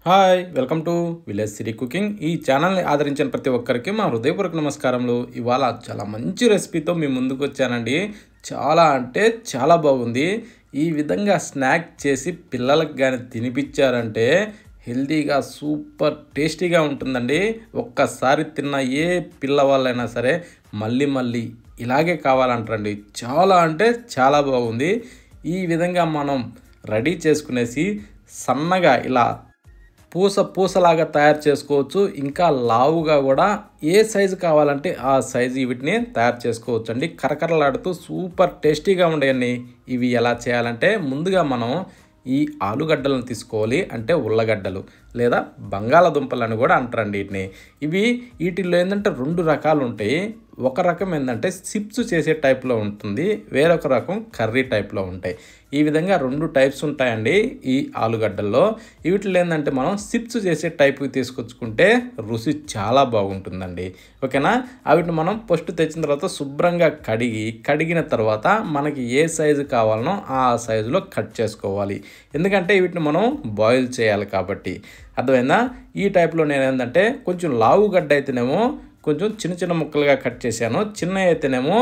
Hi welcome to village city cooking. ఈ ఛానల్ని ఆదరించిన ప్రతి ఒక్కరికి మా హృదయపూర్వక నమస్కారములు. ఇవాళ చాలా మంచి రెసిపీతో మీ ముందుకు వచ్చానండి. చాలా అంటే చాలా బాగుంది. ఈ విధంగా స్నాక్ చేసి పిల్లలకు కానీ తినిపించారంటే హెల్తీగా సూపర్ టేస్టీగా ఉంటుందండి. ఒక్కసారి తిన్న ఏ పిల్లవాళ్ళైనా సరే మళ్ళీ మళ్ళీ ఇలాగే కావాలంటారండి. చాలా అంటే చాలా బాగుంది. ఈ విధంగా మనం రెడీ చేసుకునేసి సన్నగా ఇలా పూసలాగా తయారు చేసుకోవచ్చు. ఇంకా లావుగా కూడా ఏ సైజు కావాలంటే ఆ సైజు వీటిని తయారు చేసుకోవచ్చు అండి. కరకరలాడుతూ సూపర్ టేస్టీగా ఉండేయండి. ఇవి ఎలా చేయాలంటే ముందుగా మనం ఈ ఆలుగడ్డలను తీసుకోవాలి. అంటే ఉల్లగడ్డలు లేదా బంగాళదుంపలను కూడా అంటారండి వీటిని. వీటిల్లో ఏంటంటే రెండు రకాలు ఉంటాయి. ఒక రకం ఏంటంటే చిప్స్ చేసే టైప్లో ఉంటుంది, వేరొక రకం కర్రీ టైప్లో ఉంటాయి. ఈ విధంగా రెండు టైప్స్ ఉంటాయండి ఈ ఆలుగడ్డల్లో. వీటిలో ఏంటంటే మనం చిప్స్ చేసే టైప్కి తీసుకొచ్చుకుంటే రుచి చాలా బాగుంటుందండి. ఓకేనా? వీటిని మనం ఫస్ట్ తెచ్చిన తర్వాత శుభ్రంగా కడిగిన తర్వాత మనకి ఏ సైజు కావాలనో ఆ సైజులో కట్ చేసుకోవాలి. ఎందుకంటే వీటిని మనం బాయిల్ చేయాలి కాబట్టి. అర్థమైందా? ఈ టైప్లో నేను ఏంటంటే కొంచెం లావు గడ్డ అయితేనేమో కొంచెం చిన్న చిన్న ముక్కలుగా కట్ చేశాను. చిన్న అయితేనేమో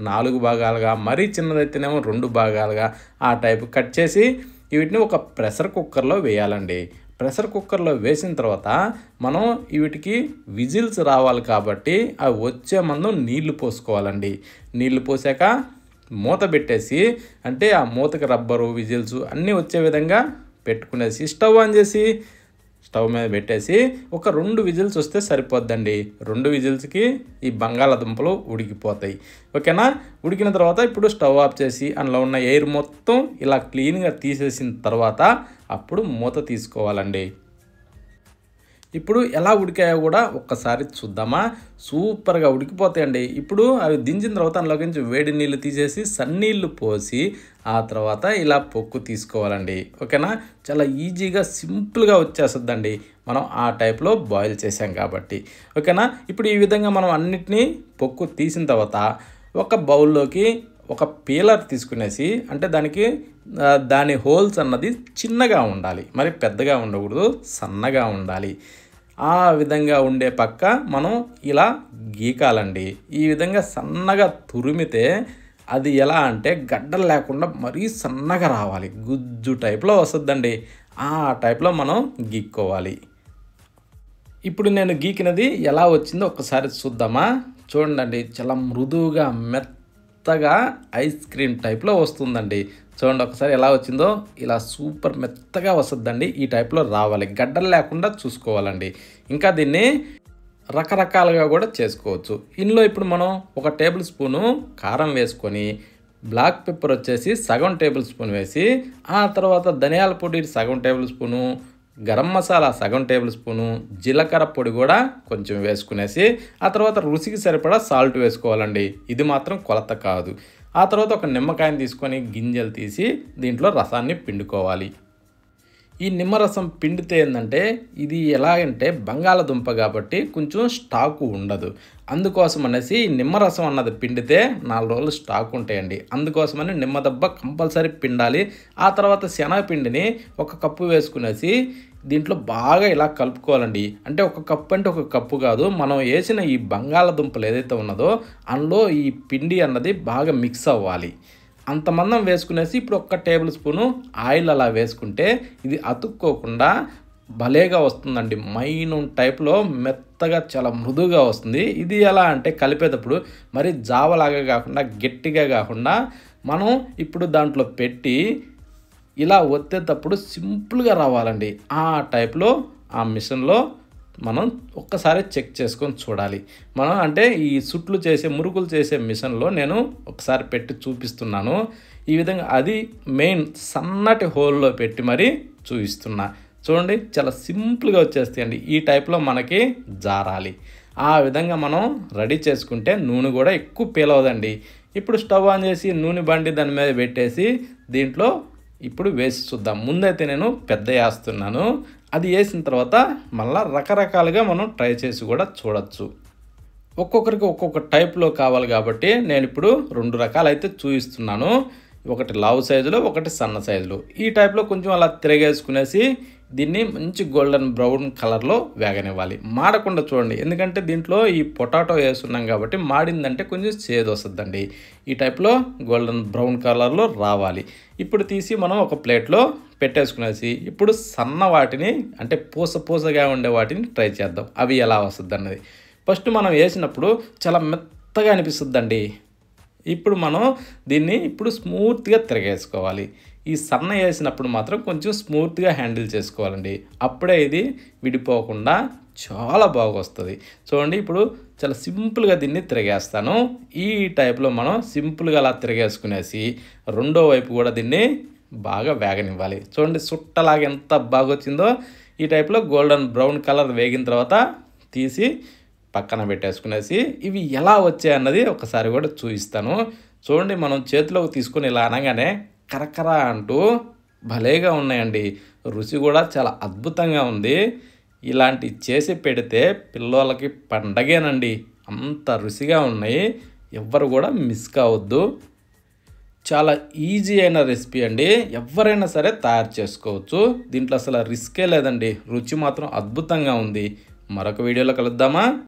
4 భాగాలుగా, మరీ చిన్నదైతేనేమో 2 భాగాలుగా ఆ టైపు కట్ చేసి వీటిని ఒక ప్రెషర్ కుక్కర్లో వేయాలండి. ప్రెషర్ కుక్కర్లో వేసిన తర్వాత మనం వీటికి విజిల్స్ రావాలి కాబట్టి అవి వచ్చే ముందు నీళ్లు పోసుకోవాలండి. నీళ్లు పోసాక మూత పెట్టేసి, అంటే ఆ మూతకి రబ్బరు విజిల్స్ అన్నీ వచ్చే విధంగా పెట్టుకునేసి స్టవ్ మీద పెట్టేసి ఒక 2 విజిల్స్ వస్తే సరిపోద్దండి. 2 విజిల్స్కి ఈ బంగాళాదుంపలు ఉడికిపోతాయి. ఓకేనా? ఉడికిన తర్వాత ఇప్పుడు స్టవ్ ఆఫ్ చేసి అందులో ఉన్న ఎయిర్ మొత్తం ఇలా క్లీన్గా తీసేసిన తర్వాత అప్పుడు మూత తీసుకోవాలండి. ఇప్పుడు ఎలా ఉడికాయో కూడా ఒక్కసారి చూద్దామా. సూపర్గా ఉడికిపోతాయండి. ఇప్పుడు అవి దించిన తర్వాత అందులోకి నుంచి వేడి నీళ్ళు తీసేసి సన్నీళ్ళు పోసి ఆ తర్వాత ఇలా పొక్కు తీసుకోవాలండి. ఓకేనా? చాలా ఈజీగా సింపుల్గా వచ్చేస్తుందండి మనం ఆ టైప్లో బాయిల్ చేసాం కాబట్టి. ఓకేనా? ఇప్పుడు ఈ విధంగా మనం అన్నిటినీ పొక్కు తీసిన తర్వాత ఒక బౌల్లోకి ఒక పీలర్ తీసుకునేసి, అంటే దాని హోల్స్ అన్నది చిన్నగా ఉండాలి, మరి పెద్దగా ఉండకూడదు, సన్నగా ఉండాలి. ఆ విధంగా ఉండే పక్క మనం ఇలా గీకాలండి. ఈ విధంగా సన్నగా తురిమితే అది ఎలా అంటే గడ్డలు లేకుండా మరీ సన్నగా రావాలి, గుజ్జు టైప్లో వస్తుందండి. ఆ టైప్లో మనం గీక్కోవాలి. ఇప్పుడు నేను గీకినది ఎలా వచ్చిందో ఒక్కసారి చూద్దామా. చూడండి, చాలా మృదువుగా మెత్తగా ఐస్ క్రీమ్ టైప్లో వస్తుందండి. చూడండి ఒకసారి ఎలా వచ్చిందో. ఇలా సూపర్ మెత్తగా వస్తుందండి. ఈ టైప్లో రావాలి, గడ్డలు లేకుండా చూసుకోవాలండి. ఇంకా దీన్ని రకరకాలుగా కూడా చేసుకోవచ్చు. ఇందులో ఇప్పుడు మనం 1 టేబుల్ స్పూను కారం వేసుకొని, బ్లాక్ పెప్పర్ వచ్చేసి సగం టేబుల్ స్పూన్ వేసి, ఆ తర్వాత ధనియాల పొడి సగం టేబుల్ స్పూను, గరం మసాలా సగం టేబుల్ స్పూను, జీలకర్ర పొడి కూడా కొంచెం వేసుకునేసి, ఆ తర్వాత రుచికి సరిపడా సాల్ట్ వేసుకోవాలండి. ఇది మాత్రం కొలత కాదు. ఆ తర్వాత ఒక నిమ్మకాయని తీసుకొని గింజలు తీసి దీంట్లో రసాన్ని పిండుకోవాలి. ఈ నిమ్మరసం పిండితే ఏంటంటే ఇది ఎలాగంటే బంగాళదుంప కాబట్టి కొంచెం స్టాకు ఉండదు. అందుకోసం అనేసి నిమ్మరసం అన్నది పిండితే 4 రోజులు స్టాక్ ఉంటాయండి. అందుకోసమని నిమ్మదబ్బ కంపల్సరీ పిండాలి. ఆ తర్వాత శనగపిండిని 1 కప్పు వేసుకునేసి దీంట్లో బాగా ఇలా కలుపుకోవాలండి. అంటే 1 కప్పు అంటే 1 కప్పు కాదు, మనం వేసిన ఈ బంగాళదుంపలు ఏదైతే ఉన్నదో అందులో ఈ పిండి అన్నది బాగా మిక్స్ అవ్వాలి. అంతమందం వేసుకునేసి ఇప్పుడు 1 టేబుల్ స్పూను ఆయిల్ అలా వేసుకుంటే ఇది అతుక్కోకుండా భలేగా వస్తుందండి. మైనూన్ టైప్లో మెత్తగా చాలా మృదువుగా వస్తుంది. ఇది ఎలా అంటే కలిపేటప్పుడు మరి జావలాగా కాకుండా గట్టిగా కాకుండా మనం ఇప్పుడు దాంట్లో పెట్టి ఇలా ఒత్తేటప్పుడు సింపుల్గా రావాలండి. ఆ టైప్లో ఆ మిషన్లో మనం ఒక్కసారి చెక్ చేసుకొని చూడాలి. మనం అంటే ఈ మురుకులు చేసే మిషన్లో నేను ఒకసారి పెట్టి చూపిస్తున్నాను. ఈ విధంగా అది మెయిన్ సన్నటి హోల్లో పెట్టి మరీ చూపిస్తున్నా. చూడండి, చాలా సింపుల్గా వచ్చేస్తాయండి. ఈ టైప్లో మనకి జారాలి. ఆ విధంగా మనం రెడీ చేసుకుంటే నూనె కూడా ఎక్కువ పీలవదండి. ఇప్పుడు స్టవ్ ఆన్ చేసి నూనె బండి దాని మీద పెట్టేసి దీంట్లో ఇప్పుడు వేసి చూద్దాం. ముందైతే నేను పెద్ద వేస్తున్నాను. అది వేసిన తర్వాత మళ్ళీ రకరకాలుగా మనం ట్రై చేసి కూడా చూడొచ్చు. ఒక్కొక్కరికి ఒక్కొక్క టైప్లో కావాలి కాబట్టి నేను ఇప్పుడు 2 రకాలు అయితే చూపిస్తున్నాను. ఒకటి లావు సైజులో, ఒకటి సన్న సైజులో. ఈ టైప్లో కొంచెం అలా తిరగేసుకునేసి దీన్ని మంచి గోల్డెన్ బ్రౌన్ కలర్లో వేగనివ్వాలి. మాడకుండా చూడండి, ఎందుకంటే దీంట్లో ఈ పొటాటో వేస్తున్నాం కాబట్టి మాడిందంటే కొంచెం చేదు వస్తుందండి. ఈ టైప్లో గోల్డెన్ బ్రౌన్ కలర్లో రావాలి. ఇప్పుడు తీసి మనం ఒక ప్లేట్లో పెట్టేసుకునేసి ఇప్పుడు సన్న వాటిని అంటే పూసగా ఉండే వాటిని ట్రై చేద్దాం, అవి ఎలా వస్తుంది అన్నది. ఫస్ట్ మనం వేసినప్పుడు చాలా మెత్తగా అనిపిస్తుందండి. ఇప్పుడు మనం దీన్ని ఇప్పుడు స్మూత్గా తిరగేసుకోవాలి. ఈ సన్న వేసినప్పుడు మాత్రం కొంచెం స్మూత్గా హ్యాండిల్ చేసుకోవాలండి, అప్పుడే ఇది విడిపోకుండా చాలా బాగా వస్తుంది. చూడండి, ఇప్పుడు చాలా సింపుల్గా దీన్ని తిరగేస్తాను. ఈ టైప్లో మనం సింపుల్గా అలా తిరగేసుకునేసి రెండో వైపు కూడా దీన్ని బాగా వేగనివ్వాలి. చూడండి సుట్టలాగా ఎంత బాగా వచ్చిందో. ఈ టైప్లో గోల్డెన్ బ్రౌన్ కలర్ వేగిన తర్వాత తీసి పక్కన పెట్టేసుకునేసి ఇవి ఎలా వచ్చాయన్నది ఒకసారి కూడా చూపిస్తాను. చూడండి, మనం చేతిలోకి తీసుకొని ఇలా అనగానే కరకర అంటూ భలేగా ఉన్నాయండి. రుచి కూడా చాలా అద్భుతంగా ఉంది. ఇలాంటి చేసి పెడితే పిల్లలకి పండగేనండి, అంత రుచిగా ఉన్నాయి. ఎవ్వరు కూడా మిస్ కావద్దు. చాలా ఈజీ అయిన రెసిపీ అండి, ఎవరైనా సరే తయారు చేసుకోవచ్చు. దీంట్లో అసలు రిస్కే లేదండి, రుచి మాత్రం అద్భుతంగా ఉంది. మరొక వీడియోలో కలుద్దామా?